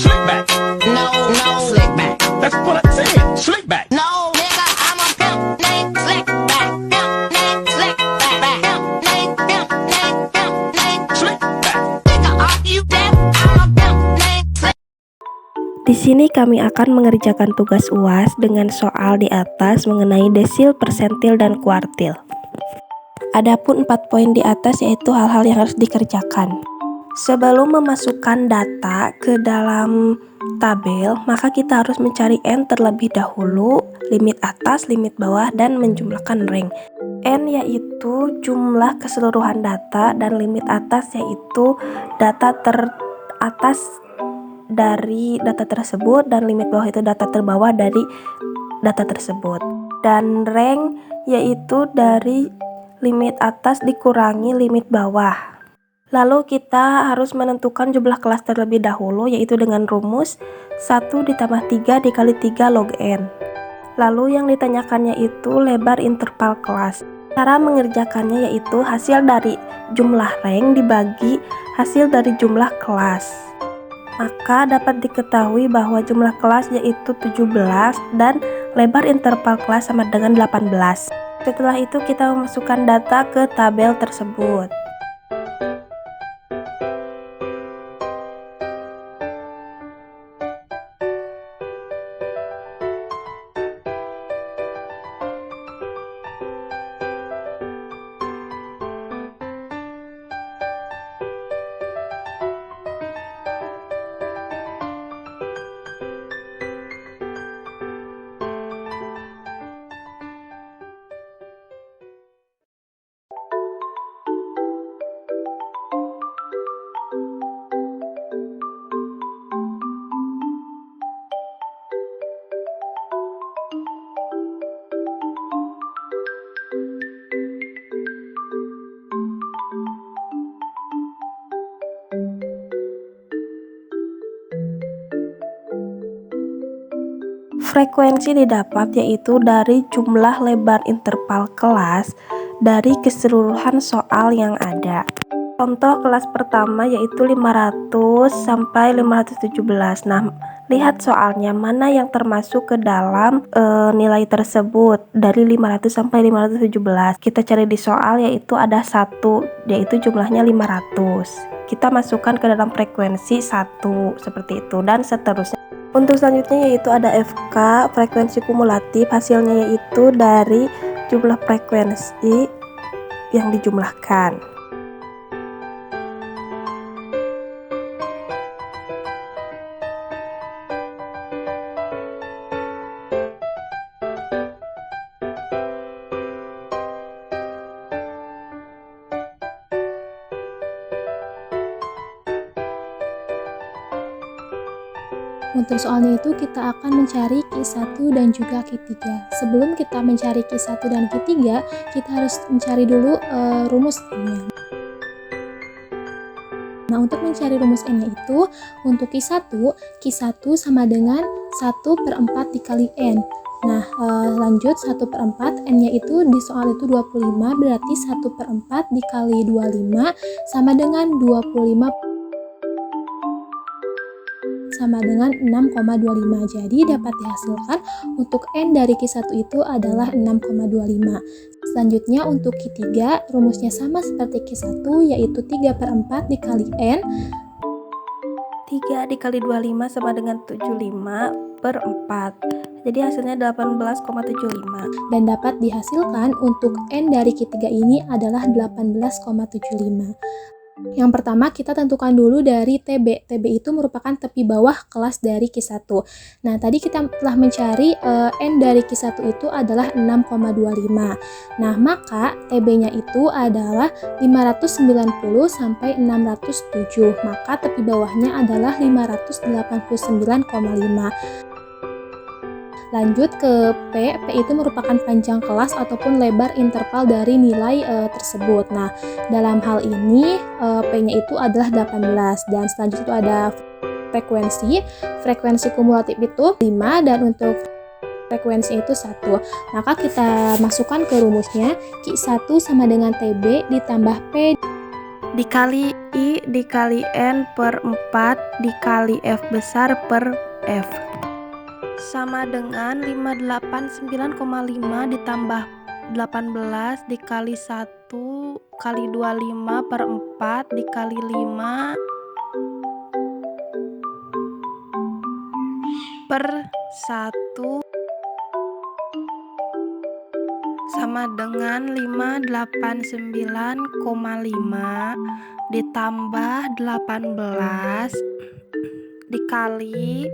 Slick back. No, no, slick back. That's what I said. Slick back. No, nigga, I'm a pimp named Slick back. Pimp named Slick back. Pimp named Slick back. Nigga, are you deaf? I'm a pimp named Slick. Di sini kami akan mengerjakan tugas UAS dengan soal di atas mengenai desil, persentil, dan kuartil. Adapun 4 poin di atas yaitu hal-hal yang harus dikerjakan. Sebelum memasukkan data ke dalam tabel, maka kita harus mencari N terlebih dahulu, limit atas, limit bawah, dan menjumlahkan rank. N yaitu jumlah keseluruhan data, dan limit atas yaitu data teratas dari data tersebut, dan limit bawah itu data terbawah dari data tersebut. Dan rank yaitu dari limit atas dikurangi limit bawah. Lalu kita harus menentukan jumlah kelas terlebih dahulu, yaitu dengan rumus 1 ditambah 3 dikali 3 log N. Lalu yang ditanyakannya itu lebar interval kelas. Cara mengerjakannya yaitu hasil dari jumlah rank dibagi hasil dari jumlah kelas. Maka dapat diketahui bahwa jumlah kelas yaitu 17 dan lebar interval kelas sama dengan 18. Setelah itu kita memasukkan data ke tabel tersebut. Frekuensi didapat yaitu dari jumlah lebar interval kelas dari keseluruhan soal yang ada. Contoh kelas pertama yaitu 500 sampai 517. Nah, lihat soalnya mana yang termasuk ke dalam nilai tersebut dari 500 sampai 517. Kita cari di soal yaitu ada 1, yaitu jumlahnya 500. Kita masukkan ke dalam frekuensi 1 seperti itu dan seterusnya. Untuk selanjutnya yaitu ada FK, frekuensi kumulatif, hasilnya yaitu dari jumlah frekuensi yang dijumlahkan. Untuk soalnya itu kita akan mencari Q1 dan juga Q3. Sebelum kita mencari Q1 dan Q3, kita harus mencari dulu rumus N-nya. Nah, untuk mencari rumus N-nya itu, untuk Q1 sama dengan 1/4 dikali N. Nah, lanjut 1/4, N-nya itu di soal itu 25, berarti 1/4 dikali 25 sama dengan 25 sama dengan 6,25. Jadi dapat dihasilkan untuk N dari Q1 itu adalah 6,25. Selanjutnya untuk Q3 rumusnya sama seperti Q1 yaitu 3/4 dikali N. 3 dikali 25 sama dengan 75/4. Jadi hasilnya 18,75. Dan dapat dihasilkan untuk N dari Q3 ini adalah 18,75. Yang pertama kita tentukan dulu dari TB. TB itu merupakan tepi bawah kelas dari Q1. Nah, tadi kita telah mencari N dari Q1 itu adalah 6,25. Nah, maka TB-nya itu adalah 590 sampai 607. Maka tepi bawahnya adalah 589,5. Lanjut ke P. P itu merupakan panjang kelas ataupun lebar interval dari nilai tersebut. Nah, dalam hal ini P-nya itu adalah 18 dan selanjutnya itu ada frekuensi. Frekuensi kumulatif itu 5 dan untuk frekuensi itu 1. Maka kita masukkan ke rumusnya Q1 sama dengan TB ditambah P dikali I dikali N per 4 dikali F besar per F sama dengan 589,5 ditambah 18 dikali 1 kali 25 per 4 dikali 5 per 1 sama dengan 589,5 ditambah 18 dikali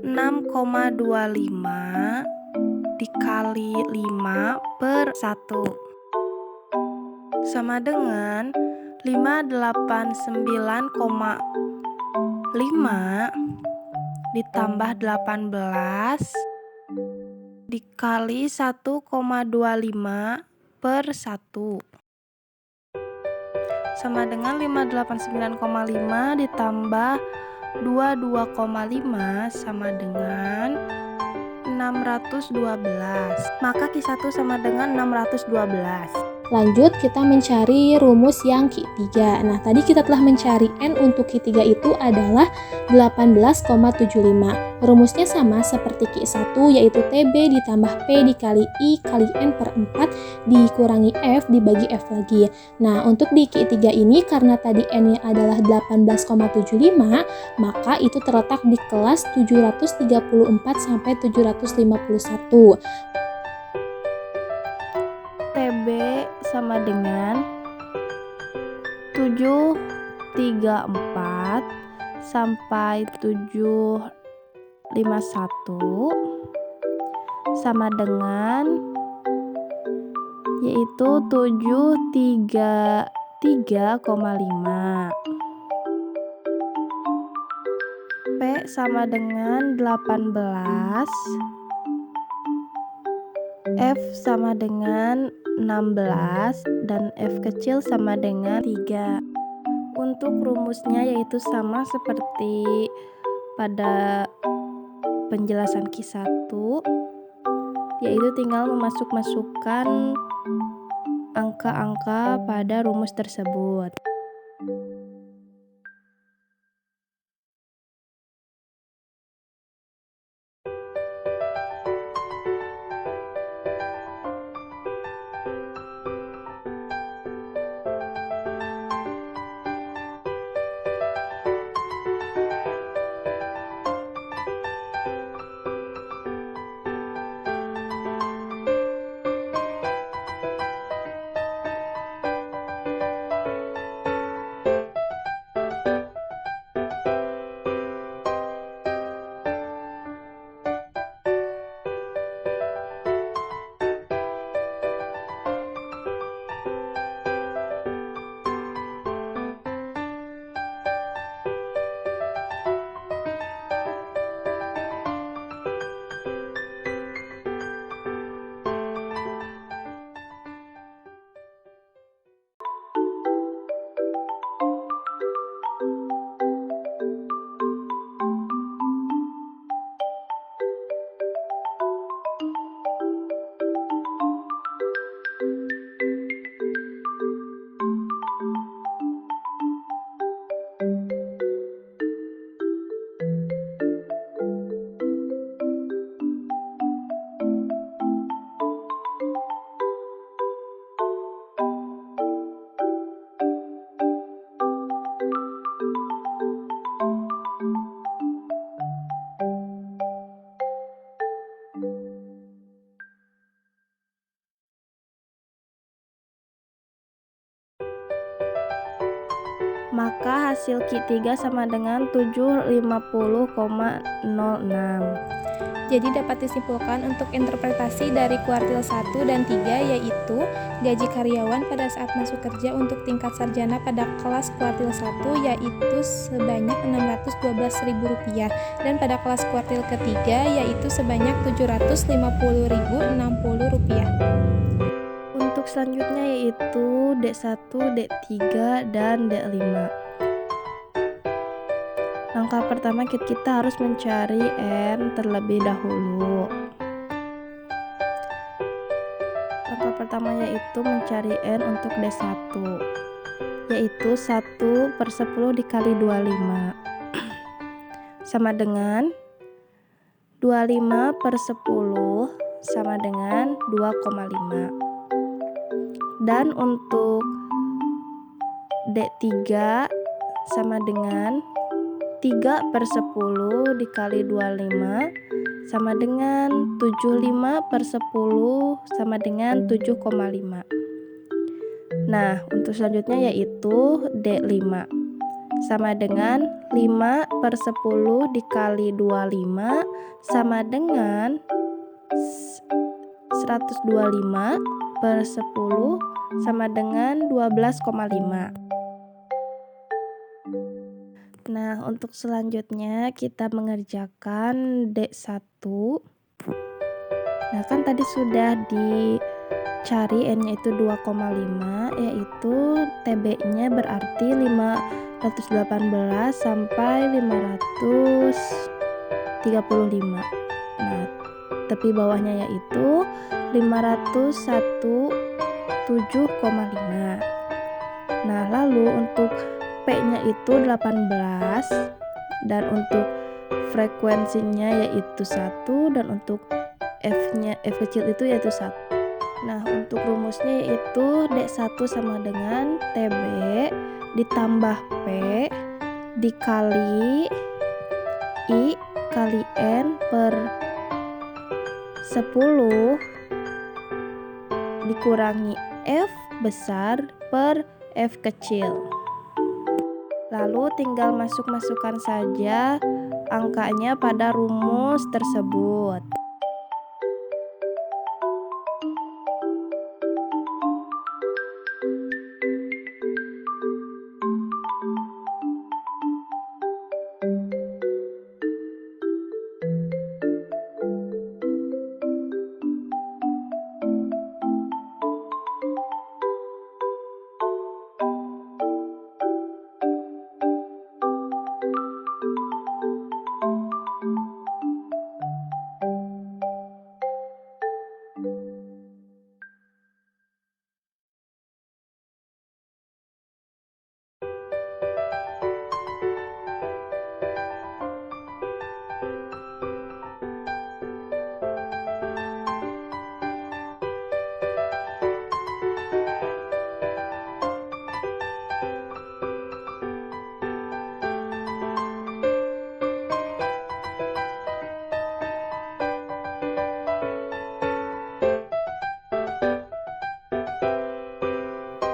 6,25 dikali 5 per 1 sama dengan 589,5 ditambah 18 dikali 1,25 per 1 sama dengan 589,5 ditambah 22,5 sama dengan 612. Maka Q1 sama dengan 612. Lanjut kita mencari rumus yang Q3. Nah, tadi kita telah mencari N untuk Q3 itu adalah 18,75. Rumusnya sama seperti Q1 yaitu TB ditambah P dikali I kali N per 4 dikurangi F dibagi F lagi. Nah, untuk di Q3 ini karena tadi N-nya adalah 18,75, maka itu terletak di kelas 734 sampai 751. TB sama dengan 734 sampai 751 sama dengan yaitu 733,5. P sama dengan 18, F sama dengan 16 dan F kecil sama dengan 3. Untuk rumusnya yaitu sama seperti pada penjelasan Q1, yaitu tinggal memasukkan angka-angka pada rumus tersebut. Maka hasil Q3 sama dengan 750,06. Jadi dapat disimpulkan untuk interpretasi dari kuartil 1 dan 3 yaitu gaji karyawan pada saat masuk kerja untuk tingkat sarjana pada kelas kuartil 1 yaitu sebanyak Rp612.000 dan pada kelas kuartil ketiga yaitu sebanyak Rp750.060. Untuk selanjutnya yaitu D1, D3, dan D5. Langkah pertama kita harus mencari N terlebih dahulu. Langkah pertama yaitu mencari N untuk D1, yaitu 1/10 dikali 25 sama dengan 25/10 sama dengan 2,5. Dan untuk D3 sama dengan 3/10 dikali 25 sama dengan 75/10 sama dengan 7,5. Nah, untuk selanjutnya yaitu D5 sama dengan 5/10 dikali 25 sama dengan 125/10 sama dengan 12,5. Nah, untuk selanjutnya kita mengerjakan D1. Nah, kan tadi sudah dicari N-nya itu 2,5, yaitu TB-nya berarti 518 sampai 535. Nah, tepi bawahnya yaitu 517,5. Nah, lalu untuk P-nya itu 18 dan untuk frekuensinya yaitu 1 dan untuk F kecil itu yaitu 1. Nah, untuk rumusnya yaitu D1 sama dengan TB ditambah P dikali I kali N per 10 dikurangi F besar per F kecil. Lalu tinggal masukkan saja angkanya pada rumus tersebut.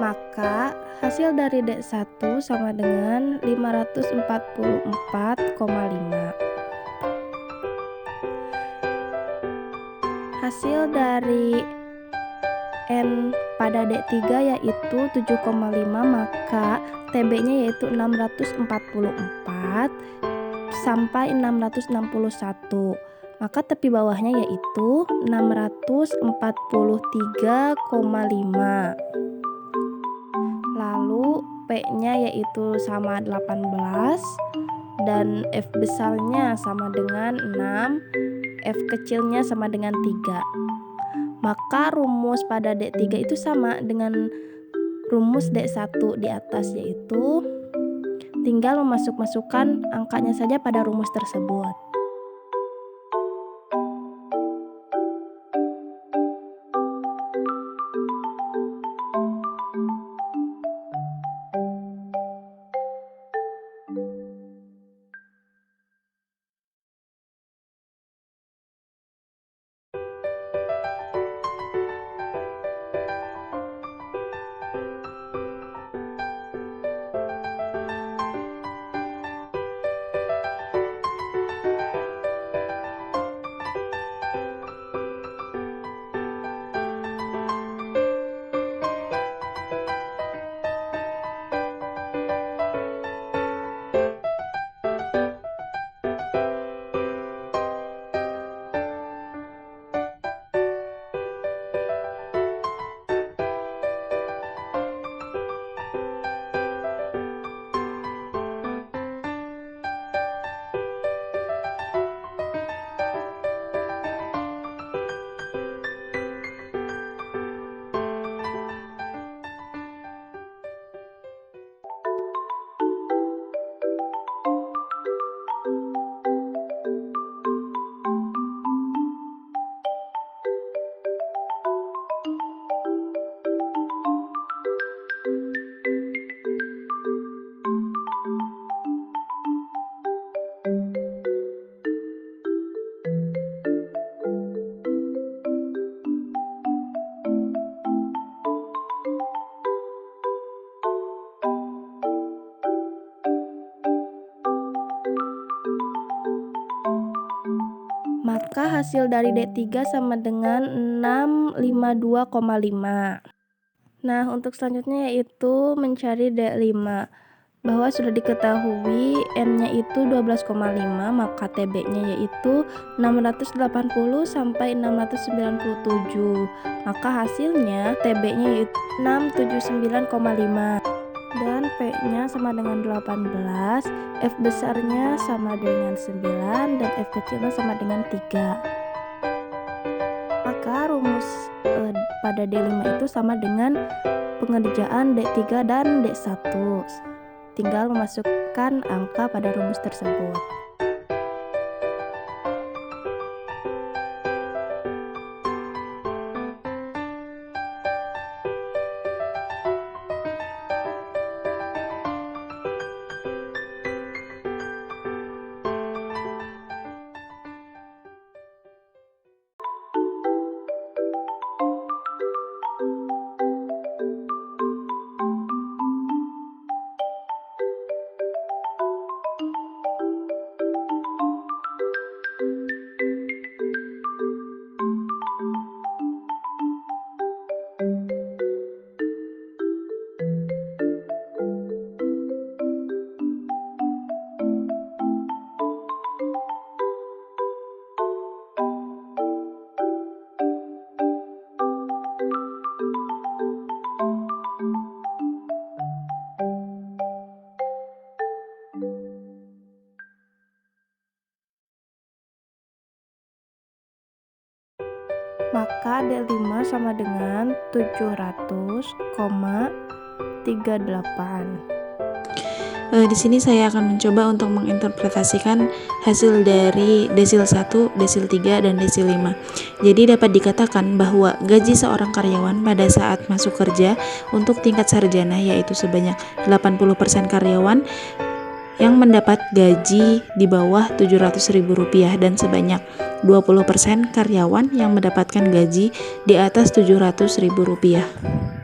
Maka hasil dari D1 sama dengan 544,5. Hasil dari N pada D3 yaitu 7,5, maka TB-nya yaitu 644 sampai 661. Maka tepi bawahnya yaitu 643,5. Lalu P-nya yaitu sama 18 dan F besarnya sama dengan 6, F kecilnya sama dengan 3. Maka rumus pada D3 itu sama dengan rumus D1 di atas, yaitu tinggal memasukkan angkanya saja pada rumus tersebut. Maka hasil dari D3 sama dengan 652,5. Nah, untuk selanjutnya yaitu mencari D5. Bahwa sudah diketahui M-nya itu 12,5, maka TB-nya yaitu 680 sampai 697. Maka hasilnya TB-nya yaitu 679,5. Dan P-nya sama dengan 18, F besarnya sama dengan 9, dan F kecilnya sama dengan 3. Maka rumus pada D5 itu sama dengan pengerjaan D3 dan D1. Tinggal memasukkan angka pada rumus tersebut. Maka D5 sama dengan 700,38. Di sini saya akan mencoba untuk menginterpretasikan hasil dari desil 1, desil 3, dan desil 5. Jadi dapat dikatakan bahwa gaji seorang karyawan pada saat masuk kerja untuk tingkat sarjana yaitu sebanyak 80% karyawan yang mendapat gaji di bawah Rp700.000 dan sebanyak 20% karyawan yang mendapatkan gaji di atas Rp700.000.